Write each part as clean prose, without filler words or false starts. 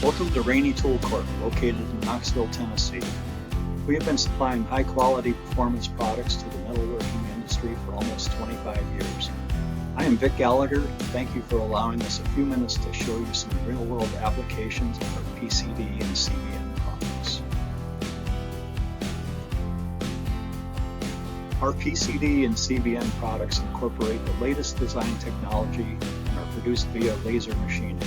Welcome to Rani Tool Corp, located in Knoxville, Tennessee. We have been supplying high-quality performance products to the metalworking industry for almost 25 years. I am Vic Gallagher. Thank you for allowing us a few minutes to show you some real-world applications of our PCD and CBN products. Our PCD and CBN products incorporate the latest design technology and are produced via laser machining.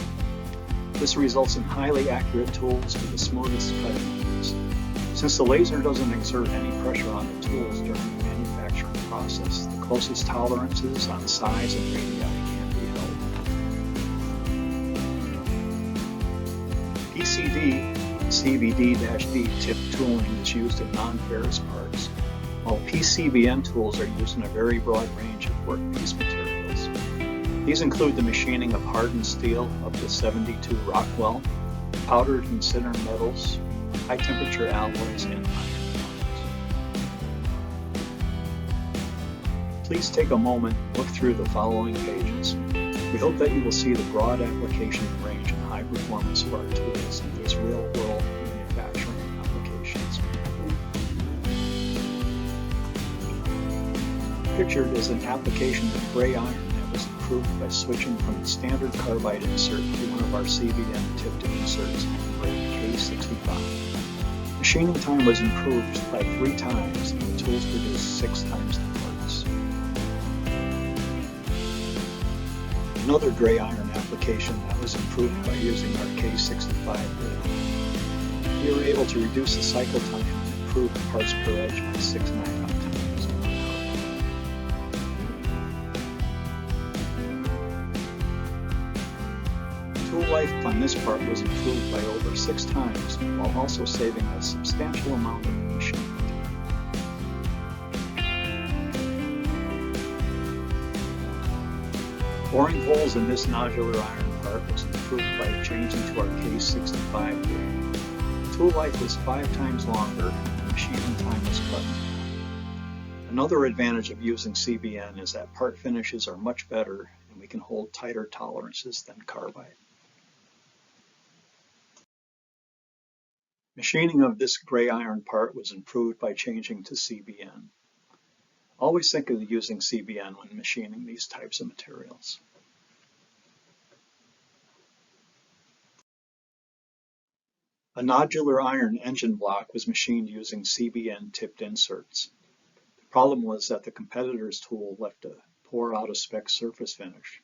This results in highly accurate tools with the smoothest cutting moves. Since the laser doesn't exert any pressure on the tools during the manufacturing process, the closest tolerances on size and radii can be held. PCD and CVD-D tip tooling is used in non-ferrous parts, while PCBN tools are used in a very broad range of workpiece materials. These include the machining of hardened steel up to 72 Rockwell, powdered and sintered metals, high-temperature alloys, and iron products. Please take a moment and look through the following pages. We hope that you will see the broad application range and high performance of our tools in these real-world manufacturing applications. Pictured is an application of gray iron that was improved by switching from the standard carbide insert to one of our CBN tipped inserts in grade K65. Machining time was improved by 3 times and the tools produced 6 times the parts. Another gray iron application that was improved by using our K65 grade. We were able to reduce the cycle time and improve the parts per edge by 6.5 times. Tool life on this part was improved by over 6 times, while also saving a substantial amount of machining time. Boring holes in this nodular iron part was improved by changing to our K65 grade. Tool life was 5 times longer, and the machining time was cut in half. Another advantage of using CBN is that part finishes are much better, and we can hold tighter tolerances than carbide. Machining of this gray iron part was improved by changing to CBN. Always think of using CBN when machining these types of materials. A nodular iron engine block was machined using CBN tipped inserts. The problem was that the competitor's tool left a poor out-of-spec surface finish.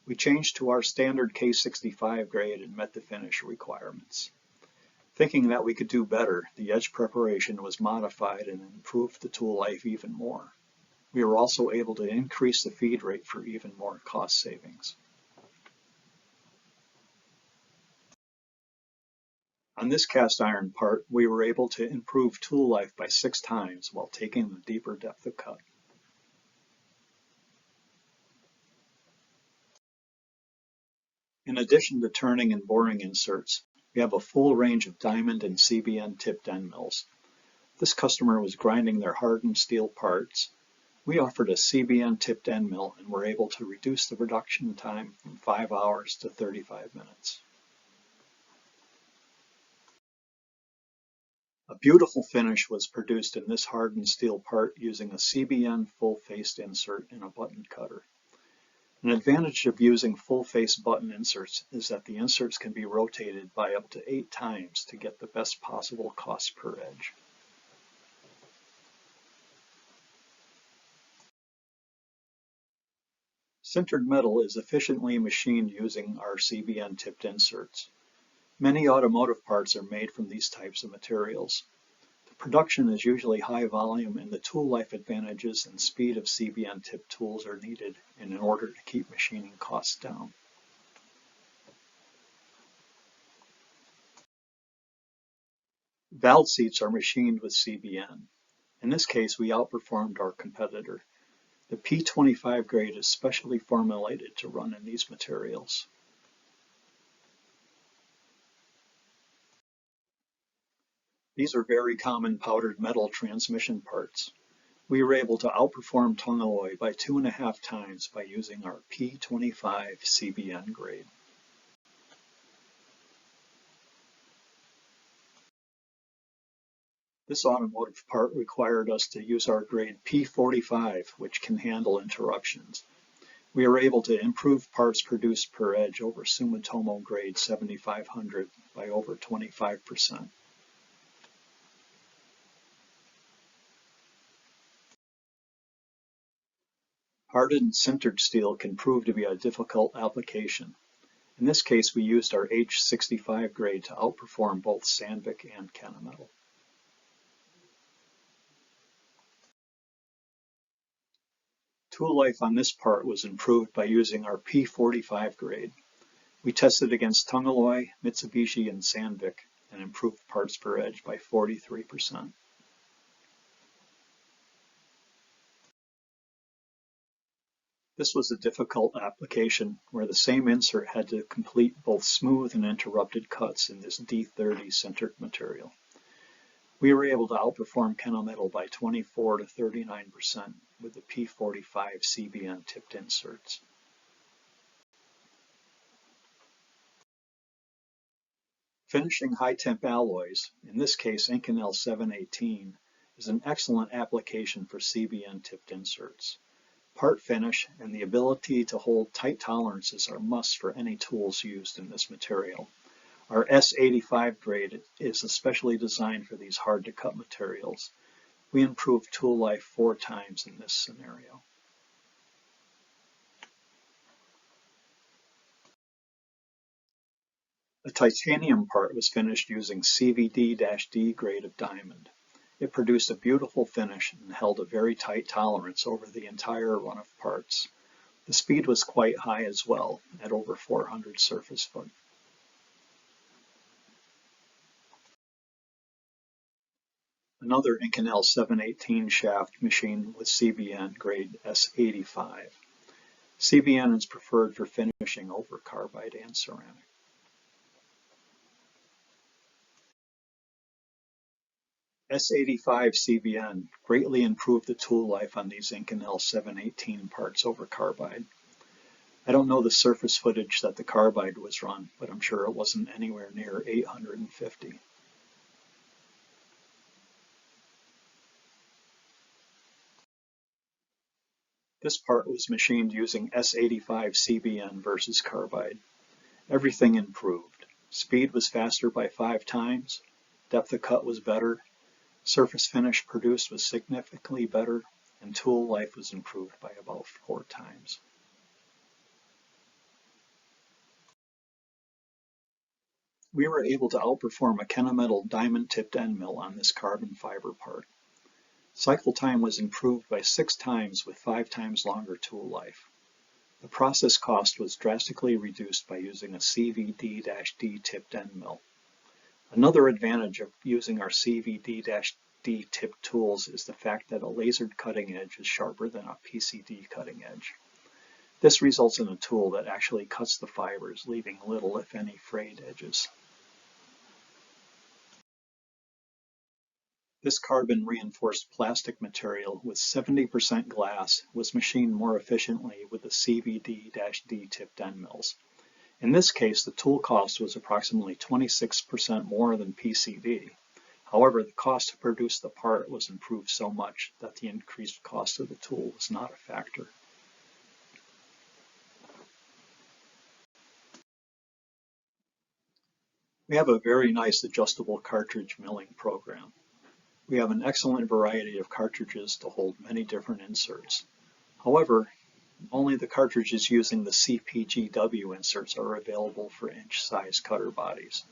We changed to our standard K65 grade and met the finish requirements. Thinking that we could do better, the edge preparation was modified and improved the tool life even more. We were also able to increase the feed rate for even more cost savings. On this cast iron part, we were able to improve tool life by 6 times while taking the deeper depth of cut. In addition to turning and boring inserts, we have a full range of diamond and CBN tipped end mills. This customer was grinding their hardened steel parts. We offered a CBN tipped end mill and were able to reduce the production time from 5 hours to 35 minutes. A beautiful finish was produced in this hardened steel part using a CBN full-faced insert in a button cutter. An advantage of using full-face button inserts is that the inserts can be rotated by up to 8 times to get the best possible cost per edge. Sintered metal is efficiently machined using our CBN tipped inserts. Many automotive parts are made from these types of materials. The production is usually high volume and the tool life advantages and speed of CBN tipped tools are needed in order to keep machining costs down. Valve seats are machined with CBN. In this case, we outperformed our competitor. The P25 grade is specially formulated to run in these materials. These are very common powdered metal transmission parts. We were able to outperform tung alloy by 2.5 times by using our P25 CBN grade. This automotive part required us to use our grade P45, which can handle interruptions. We were able to improve parts produced per edge over Sumitomo grade 7500 by over 25%. Hardened sintered steel can prove to be a difficult application. In this case, we used our H65 grade to outperform both Sandvik and Kennametal. Tool life on this part was improved by using our P45 grade. We tested against Tungalloy, Mitsubishi, and Sandvik and improved parts per edge by 43%. This was a difficult application where the same insert had to complete both smooth and interrupted cuts in this D30 sintered material. We were able to outperform Kennametal by 24 to 39% with the P45 CBN tipped inserts. Finishing high-temp alloys, in this case Inconel 718, is an excellent application for CBN tipped inserts. Part finish and the ability to hold tight tolerances are musts for any tools used in this material. Our S85 grade is especially designed for these hard-to-cut materials. We improved tool life 4 times in this scenario. A titanium part was finished using CVD-D grade of diamond. It produced a beautiful finish and held a very tight tolerance over the entire run of parts. The speed was quite high as well, at over 400 surface foot. Another Inconel 718 shaft machined with CBN grade S85. CBN is preferred for finishing over carbide and ceramic. S85 CBN greatly improved the tool life on these Inconel 718 parts over carbide. I don't know the surface footage that the carbide was run, but I'm sure it wasn't anywhere near 850. This part was machined using S85 CBN versus carbide. Everything improved. Speed was faster by 5 times, depth of cut was better, surface finish produced was significantly better, and tool life was improved by about 4 times. We were able to outperform a Kennametal diamond-tipped end mill on this carbon fiber part. Cycle time was improved by 6 times with 5 times longer tool life. The process cost was drastically reduced by using a CVD-D tipped end mill. Another advantage of using our CVD-D tipped tools is the fact that a lasered cutting edge is sharper than a PCD cutting edge. This results in a tool that actually cuts the fibers, leaving little if any frayed edges. This carbon reinforced plastic material with 70% glass was machined more efficiently with the CVD-D tipped end mills. In this case, the tool cost was approximately 26% more than PCD. However, the cost to produce the part was improved so much that the increased cost of the tool was not a factor. We have a very nice adjustable cartridge milling program. We have an excellent variety of cartridges to hold many different inserts. However, only the cartridges using the CPGW inserts are available for inch-size cutter bodies.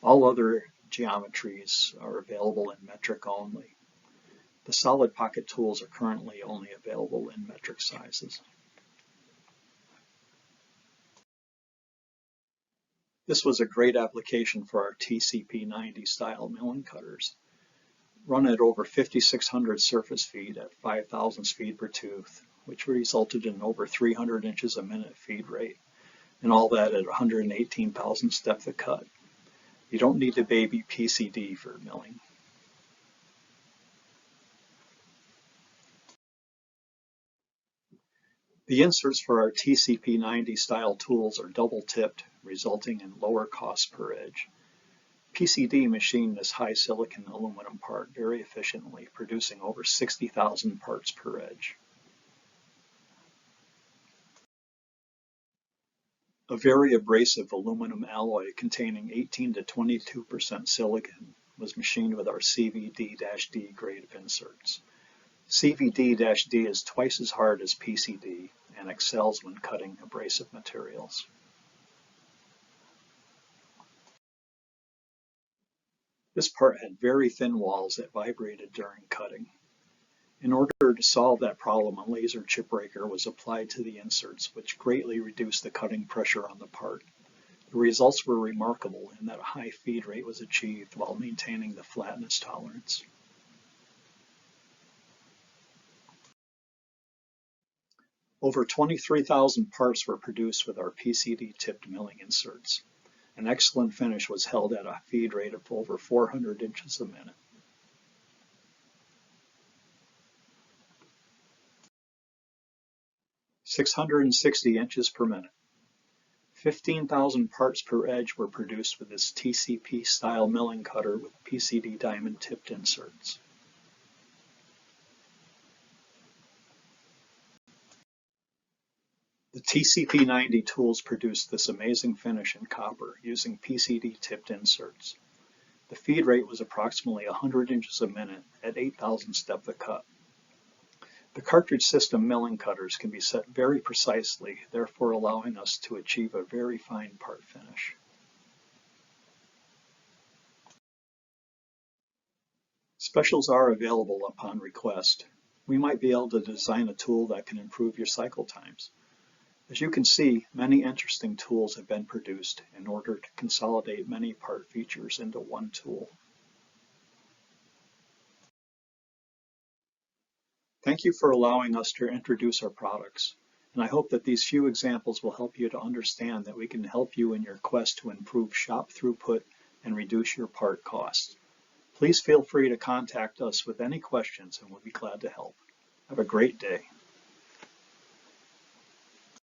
All other geometries are available in metric only. The solid pocket tools are currently only available in metric sizes. This was a great application for our TCP90 style milling cutters. Run at over 5,600 surface feet at 5,000 speed per tooth, which resulted in over 300 inches a minute feed rate, and all that at 118 thousandths depth of cut. You don't need to baby PCD for milling. The inserts for our TCP90 style tools are double tipped, resulting in lower cost per edge. PCD machined this high silicon aluminum part very efficiently, producing over 60,000 parts per edge. A very abrasive aluminum alloy containing 18 to 22% silicon was machined with our CVD-D grade of inserts. CVD-D is twice as hard as PCD and excels when cutting abrasive materials. This part had very thin walls that vibrated during cutting. In order to solve that problem, a laser chip breaker was applied to the inserts, which greatly reduced the cutting pressure on the part. The results were remarkable in that a high feed rate was achieved while maintaining the flatness tolerance. Over 23,000 parts were produced with our PCD tipped milling inserts. An excellent finish was held at a feed rate of over 400 inches a minute. (660 inches per minute). 15,000 parts per edge were produced with this TCP style milling cutter with PCD diamond tipped inserts. The TCP-90 tools produced this amazing finish in copper using PCD tipped inserts. The feed rate was approximately 100 inches a minute at 8,000 step the cut. The cartridge system milling cutters can be set very precisely, therefore allowing us to achieve a very fine part finish. Specials are available upon request. We might be able to design a tool that can improve your cycle times. As you can see, many interesting tools have been produced in order to consolidate many part features into one tool. Thank you for allowing us to introduce our products, and I hope that these few examples will help you to understand that we can help you in your quest to improve shop throughput and reduce your part costs. Please feel free to contact us with any questions and we'll be glad to help. Have a great day.